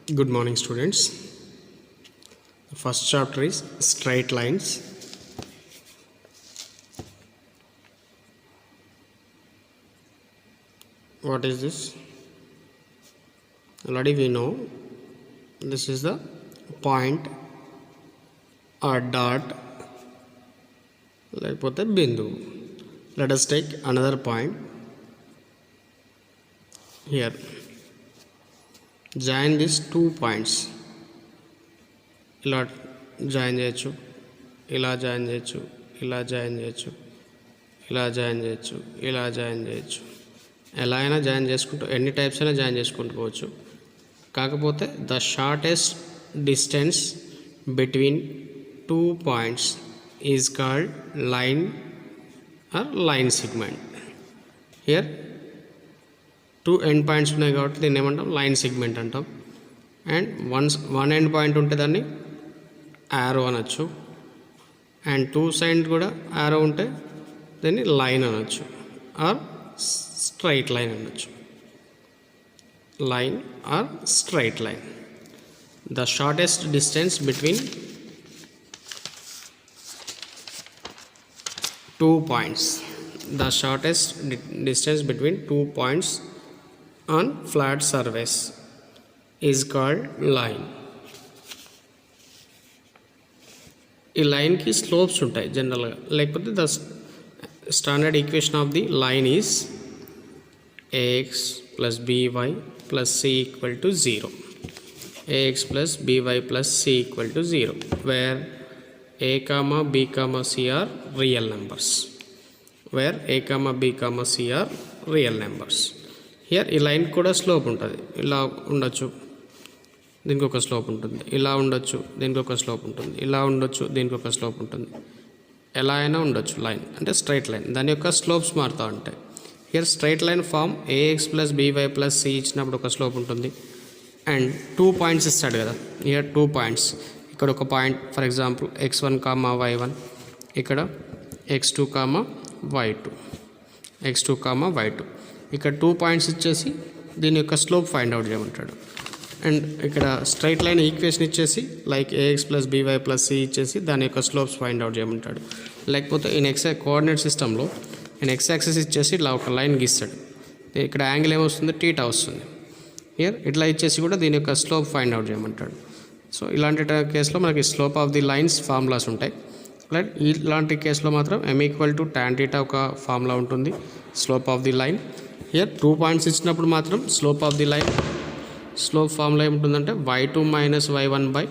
Good morning, students. The first chapter is straight lines. What is this? Already we know this is the point or dot లేకపోతే బిందువు. Let us take another point here. Join these 2 points. ఇలా join చేయొచ్చు, ఇలా join చేయొచ్చు, ఇలా join చేయొచ్చు, ఇలా join చేయొచ్చు, ఇలా జాయిన్ చేయొచ్చు. ఎలా అయినా జాయిన్ చేసుకుంటూ ఎన్ని టైప్స్ అయినా జాయిన్ చేసుకుంటూ పోవచ్చు. కాకపోతే the shortest distance between 2 points is called line or line segment. Here 2 end points ఉన్నాయి కాబట్టి దీన్ని ఏమంటాం? లైన్ సెగ్మెంట్ అంటాం. అండ్ వన్ ఎండ్ పాయింట్ ఉంటే దాన్ని యారో అనొచ్చు. అండ్ 2 సైడ్ కూడా యారో ఉంటే దీన్ని లైన్ అనొచ్చు ఆర్ స్ట్రైట్ లైన్ అనొచ్చు. Line or straight line. The shortest distance between 2 points. The shortest distance between 2 points on flat surface is called line. ఈ లైన్కి స్లోప్స్ ఉంటాయి జనరల్గా. లేకపోతే the standard equation of the line is ax plus by plus c equal to 0. ax plus by plus c equal to 0, where a comma b comma c are real numbers. Where a comma b comma c are real numbers. Here ఈ line కూడా slope ఉంటుంది. ఇలా ఉండొచ్చు, దీనికి ఒక slope ఉంటుంది. ఇలా ఉండొచ్చు, దీనికి ఒక స్లోప్ ఉంటుంది. ఇలా ఉండొచ్చు, దీనికి ఒక స్లోప్ ఉంటుంది. ఎలా అయినా ఉండొచ్చు లైన్, అంటే స్ట్రైట్ లైన్. దాని యొక్క స్లోప్స్ మారుతూ ఉంటాయి. Here straight line form ax plus by plus c ఇచ్చినప్పుడు ఒక స్లోప్ ఉంటుంది. అండ్ 2 పాయింట్స్ ఇస్తాడు కదా. Here 2 points. ఇక్కడ ఒక point for example x1 comma y1, ఇక్కడ x2 comma y2, x2 comma y2. ఇక్కడ 2 పాయింట్స్ ఇచ్చేసి దీని యొక్క స్లోప్ ఫైండ్ అవుట్ చేయమంటాడు. అండ్ ఇక్కడ స్ట్రైట్ లైన్ ఈక్వేషన్ ఇచ్చేసి like ax plus by plus c ఇచ్చేసి దాని యొక్క స్లోప్స్ ఫైండ్ అవుట్ చేయమంటాడు. లేకపోతే ఈ కోఆర్డినేట్ సిస్టంలో నేను x యాక్సిస్ ఇచ్చేసి ఇలా ఒక లైన్ గీస్తాడు. ఇక్కడ యాంగిల్ ఏమొస్తుంది? టీటా వస్తుంది. హియర్ ఇట్లా ఇచ్చేసి కూడా దీని యొక్క స్లోప్ ఫైండ్ అవుట్ చేయమంటాడు. సో ఇలాంటి కేసులో మనకి slope of the lines formulas ఉంటాయి. ఇలాంటి కేసులో మాత్రం m ఈక్వల్ టు tan θ ఒక ఫార్ములా ఉంటుంది slope of the line. Here 2 points ఇచ్చినప్పుడు మాత్రం slope of the line slope formula ఏముంటుందంటే y2 minus y1 by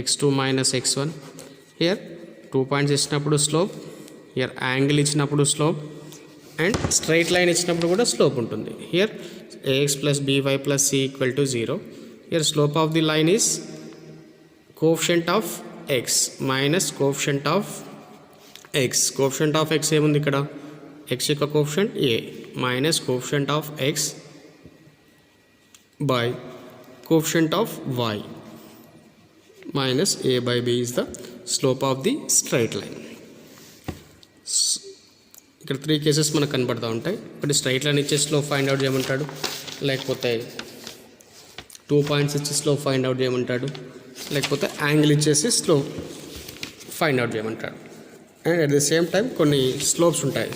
x2 minus x1. Here 2 points ఇచ్చినప్పుడు స్లోప్, హియర్ యాంగిల్ ఇచ్చినప్పుడు స్లోప్, అండ్ స్ట్రైట్ లైన్ ఇచ్చినప్పుడు కూడా slope ఉంటుంది. Here ax plus by plus c equal to 0. Here slope of the line is coefficient of x minus coefficient of x. Coefficient of x ఏముంది ఇక్కడ? x యొక్క coefficient a minus coefficient of x by coefficient of y minus a by b is the slope of the straight line. ఇక్కడ 3 cases మనకు కనబడుతూ ఉంటాయి. ఒకటి straight line ఇచ్చే slope find out చేయమంటాడు, లేకపోతే 2 పాయింట్స్ ఇచ్చి స్లోప్ ఫైండ్ అవుట్ చేయమంటాడు, లేకపోతే angle ఇచ్చేసి స్లోప్ ఫైండ్ అవుట్ చేయమంటాడు. And at the same time కొన్ని స్లోప్స్ ఉంటాయి.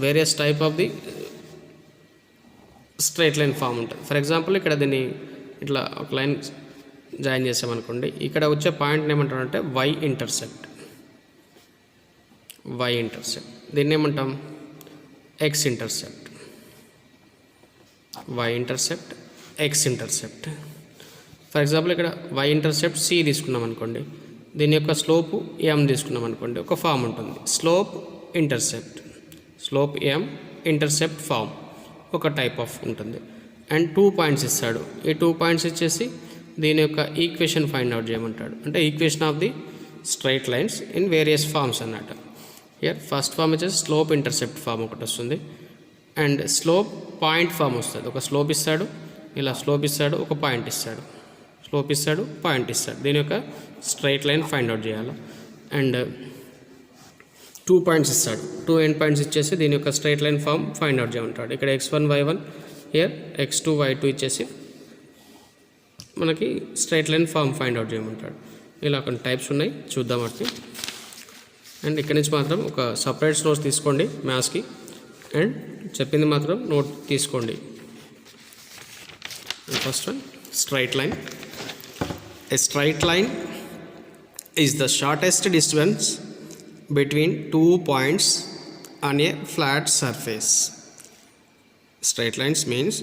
Various type of the straight line form ఉంటుంది. ఫర్ ఎగ్జాంపుల్ ఇక్కడ దీన్ని ఇట్లా ఒక లైన్ జాయిన్ చేసామనుకోండి. ఇక్కడ వచ్చే పాయింట్ని ఏమంటారంటే y ఇంటర్సెప్ట్. దీన్ని ఏమంటాం? x intercept. y intercept, x intercept. For example ఇక్కడ y ఇంటర్సెప్ట్ c తీసుకున్నాం అనుకోండి. దీని యొక్క స్లోపు m తీసుకున్నాం అనుకోండి. ఒక ఫామ్ ఉంటుంది slope intercept. Slope m intercept form ఒక టైప్ ఆఫ్ ఉంటుంది. అండ్ 2 పాయింట్స్ ఇస్తాడు. ఈ 2 పాయింట్స్ ఇచ్చేసి దీని యొక్క ఈక్వేషన్ ఫైండ్ అవుట్ చేయమంటాడు. అంటే equation of the straight lines in various forms అన్నట్టు. హియర్ ఫస్ట్ ఫామ్ వచ్చేసి స్లోప్ ఇంటర్సెప్ట్ ఫామ్ ఒకటి వస్తుంది. అండ్ స్లోప్ పాయింట్ ఫామ్ వస్తుంది. ఒక స్లోప్ ఇస్తాడు, ఇలా స్లోప్ ఇస్తాడు, ఒక పాయింట్ ఇస్తాడు, స్లోప్ ఇస్తాడు, పాయింట్ ఇస్తాడు. దీని యొక్క స్ట్రైట్ లైన్ ఫైండ్ అవుట్ చేయాలి. అండ్ 2 పాయింట్స్ ఇస్తాడు. 2 ఎండ్ పాయింట్స్ ఇచ్చేసి దీని యొక్క straight line form find out చేయమంటాడు. ఇక్కడ x1 y1 here x2 y2 ఇచ్చేసి మనకి straight line form find out చేయమంటాడు. ఇలా కొన్ని టైప్స్ ఉన్నాయి, చూద్దాం వాటిని. అండ్ ఇక్కడి నుంచి మాత్రం ఒక సపరేట్ నోట్స్ తీసుకోండి మ్యాథ్స్కి, అండ్ చెప్పింది మాత్రం నోట్ తీసుకోండి. First one, straight line. A straight line is the shortest distance between 2 points on a flat surface. Straight lines means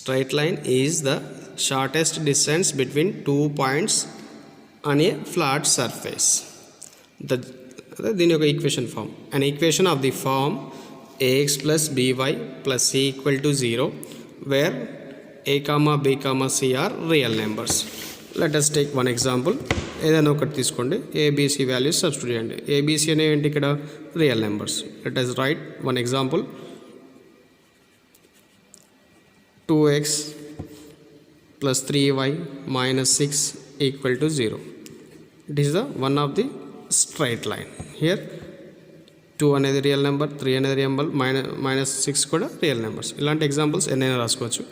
straight line is the shortest distance between 2 points on a flat surface. Then you have equation form. An equation of the form ax plus by plus c equal to 0 where a comma b comma c are real numbers. Let us take one example. ఏదైనా ఒకటి తీసుకోండి, ABC values substitute చేయండి. ABC అనేవి ఏంటి ఇక్కడ? Real numbers. Let us write one example. 2x plus 3y minus 6 equal to 0. It is the one of the straight line. Here 2 అనేది real number, 3 అనేది real number, minus 6 కూడా real numbers. ఇలాంటి examples ఎన్నైనా రాసుకోవచ్చు.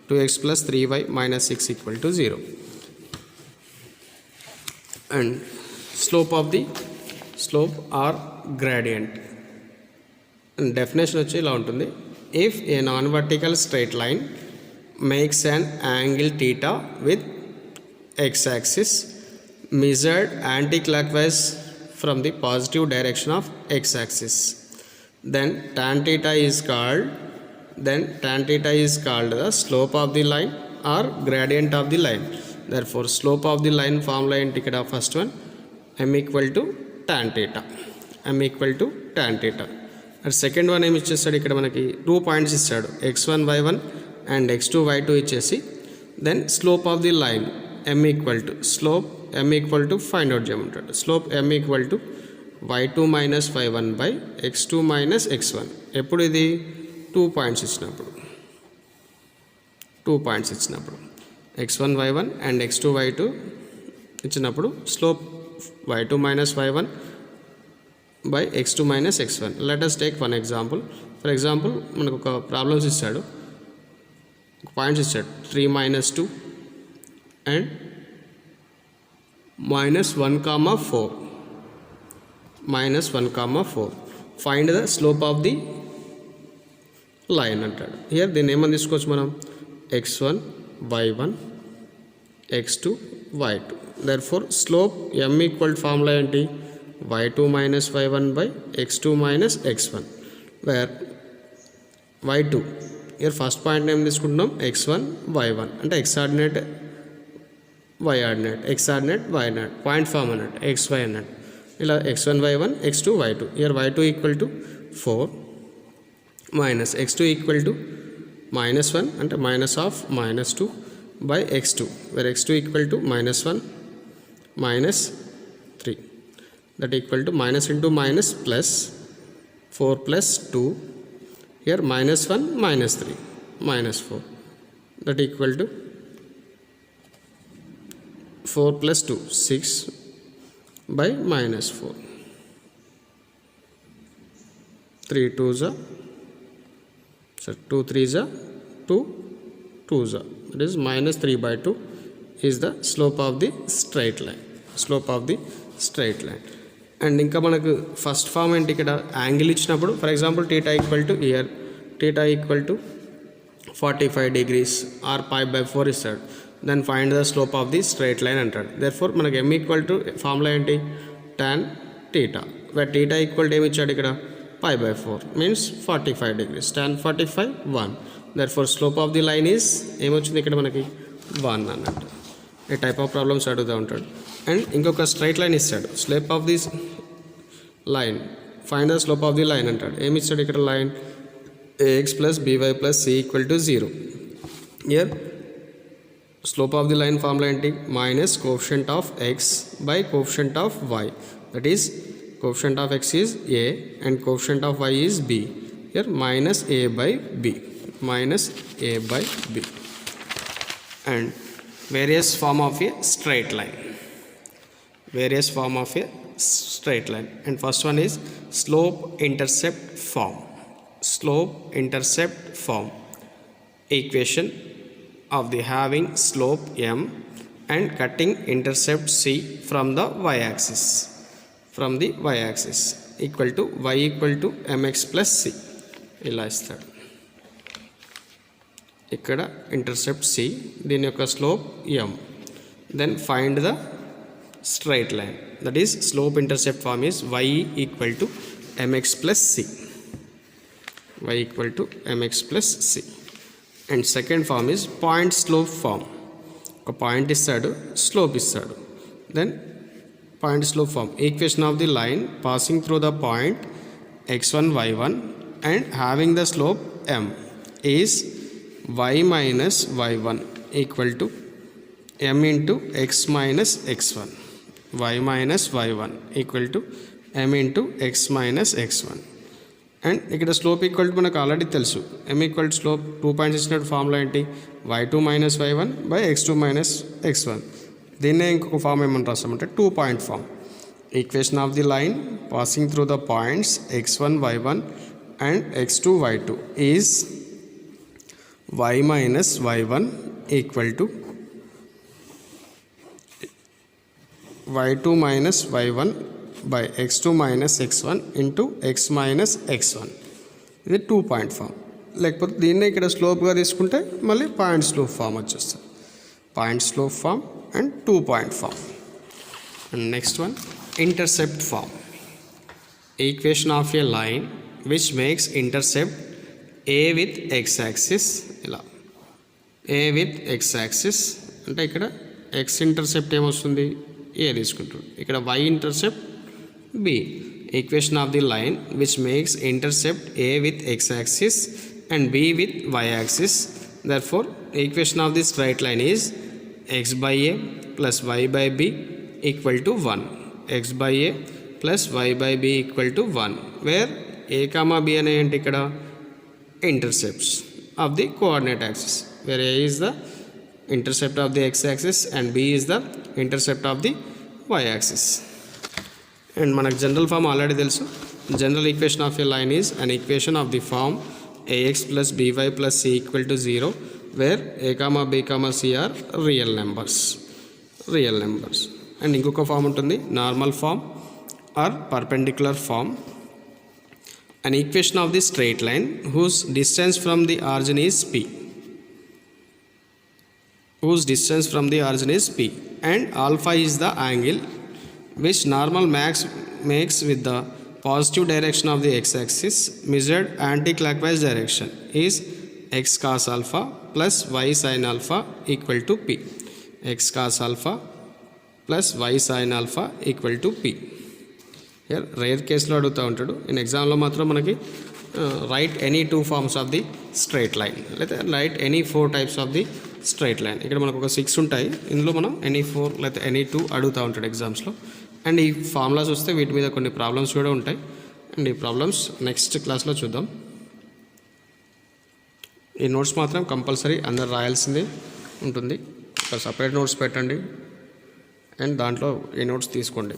2x plus 3y minus 6 equal to 0. And slope or gradient. And definition వచ్చి ఇలా ఉంటుంది. If a non-vertical straight line makes an angle theta with x-axis measured anti-clockwise from the positive direction of x-axis, then tan theta is called the slope of the line or gradient of the line. Therefore slope of the line formula ఏంటి ఇక్కడ? First one m equal to tan theta. And second one ఏమి ఇచ్చేస్తాడు ఇక్కడ? మనకి 2 points ఇస్తాడు, x1 y1 and x2 y2 ఇచ్చేసి then slope of the line m equal to find out చేయమంటాడు. Slope m equal to y2 minus y1 by x2 minus x1. ఎప్పుడు ఇది? 2 points ఇచ్చినప్పుడు x1 y1 and x2 y2 ఇచ్చినప్పుడు slope y2 minus y1 by x2 minus x1. Let us take one example. For example, మనకు ఒక problems ఇస్తాడు, ఒక points ఇచ్చాడు, 3 minus 2 and minus 1 comma 4. Find the slope of the line అంటాడు. Here దీన్ని ఏమని తీసుకోవచ్చు మనం? x1 y1 x2 y2. Therefore slope m equal formula ఏంటి? y2 minus y1 by x2 minus x1, where y2 here first point ఏం తీసుకుంటున్నాం? x1 y1 అంటే x ordinate y ordinate, x ordinate y ordinate, point form అన్నట్టు xy అన్నట్టు. ఇలా x1 y1 x2 y2. here y2 equal to 4 minus x2 equal to minus 1 అంటే minus of minus 2 by x2, where x2 equal to minus 1 minus 3, that equal to minus into minus plus 4 plus 2. Here minus 1 minus 3 minus 4, that equal to 4 plus 2 6 by minus 4. 3 2s are 2 3s are 2 2s are, that is minus 3 by 2 is the slope of the straight line. And ఇంకా మనకు first form ఏంటి ఇక్కడ? Angle ఇచ్చినప్పుడు for example theta equal to 45 degrees or π by 4 ఇస్తాడు. Then find the slope of the straight line అంటాడు. Therefore మనకు m equal to formula ఏంటి? tan theta, where theta equal to ఏమి ఇచ్చాడు ఇక్కడ? π by 4 means 45 degrees. tan 45 1. Therefore slope of the line is ఏమొచ్చింది ఇక్కడ మనకి? 1 అన్నట్టు. ఈ టైప్ ఆఫ్ ప్రాబ్లమ్స్ అడుగుతూ ఉంటాడు. అండ్ ఇంకొక స్ట్రైట్ లైన్ ఇస్తాడు, slope of this line, find the slope of the line అంటాడు. ఏమి ఇస్తాడు ఇక్కడ? Line ax plus by plus c equal to 0. Here slope of the line formula ఏంటి? minus coefficient of x by coefficient of y, that is coefficient of x is a and coefficient of y is b. Here minus a by b. And various form of a straight line. various form of a straight line. And first one is slope intercept form. Slope intercept form equation of the having slope m and cutting intercept c from the y-axis. From the y-axis equal to y equal to mx plus c. ఇలా ఇస్తాడు. ఇక్కడ intercept c, దీని యొక్క slope m. Then find the straight line. That is slope intercept form is y equal to mx plus c. Y equal to mx plus c. And second form is point slope form. ఒక point ఇస్తాడు, slope ఇస్తాడు. Then point slope form equation of the line passing through the point x1 y1 and having the slope m is y minus y1 equal to m into x minus x1. Y minus y1 equal to m into x minus x1. And ఇక్కడ slope equal to మనకు already తెలుసు, m equal to slope 2 points ఇచ్చినట్టు formula ఏంటి, y2 minus y1 by x2 minus x1. దీన్నే ఇంకొక form ఏమని రాస్తామంటే 2 point form. Equation of the line passing through the points x1 y1 and x2 y2 is y minus y1 equal to y2 minus y1 by x2 minus x1 into x minus x1. ఇది 2 point form. లేకపోతే దీన్నే ఇక్కడ స్లోప్గా తీసుకుంటే మళ్ళీ point slope form వచ్చేస్తుంది. Point slope form and 2 point form. And next one intercept form. Equation of a line which makes intercept a with x axis. ఇలా a with x axis అంటే ఇక్కడ ఎక్స్ ఇంటర్సెప్ట్ ఏమొస్తుంది, ఏ తీసుకుంటాడు. ఇక్కడ y intercept b. Equation of the line which makes intercept a with x axis and b with y axis. Therefore equation of the straight line is x by a plus y by b equal to 1. X by a plus y by b equal to 1, where a comma b ane enti ikkada intercepts of the coordinate axis, where a is the intercept of the x axis and b is the intercept of the y axis. And మనకు general form already తెలుసు. General equation of a line is an equation of the form ax plus by plus c equal to 0, where a comma b comma c are real numbers. And ఇంకొక form ఉంటుంది normal form or perpendicular form. An equation of the straight line whose distance from the origin is p. Whose distance from the origin is p and alpha is the angle which normal makes with the positive direction of the x-axis measured anti-clockwise direction is x cos alpha plus y sin alpha equal to p. X cos alpha plus y sin alpha equal to p. Here rare కేసులో అడుగుతూ ఉంటాడు. In ఎగ్జామ్లో మాత్రం మనకి write any 2 forms of the straight line, లేదా write any 4 types of the straight line. ఇక్కడ మనకు ఒక 6 ఉంటాయి, ఇందులో మనం ఎనీ 4 లేదా ఎనీ 2 అడుగుతూ ఉంటాడు ఎగ్జామ్స్లో. అండ్ ఈ ఫార్ములాస్ వస్తే వీటి మీద కొన్ని ప్రాబ్లమ్స్ కూడా ఉంటాయి. అండ్ ఈ ప్రాబ్లమ్స్ నెక్స్ట్ క్లాస్లో చూద్దాం. ఈ నోట్స్ మాత్రం కంపల్సరీ అందరు రాయాల్సిందే ఉంటుంది. ఒక సపరేట్ నోట్స్ పెట్టండి అండ్ దాంట్లో ఈ నోట్స్ తీసుకోండి.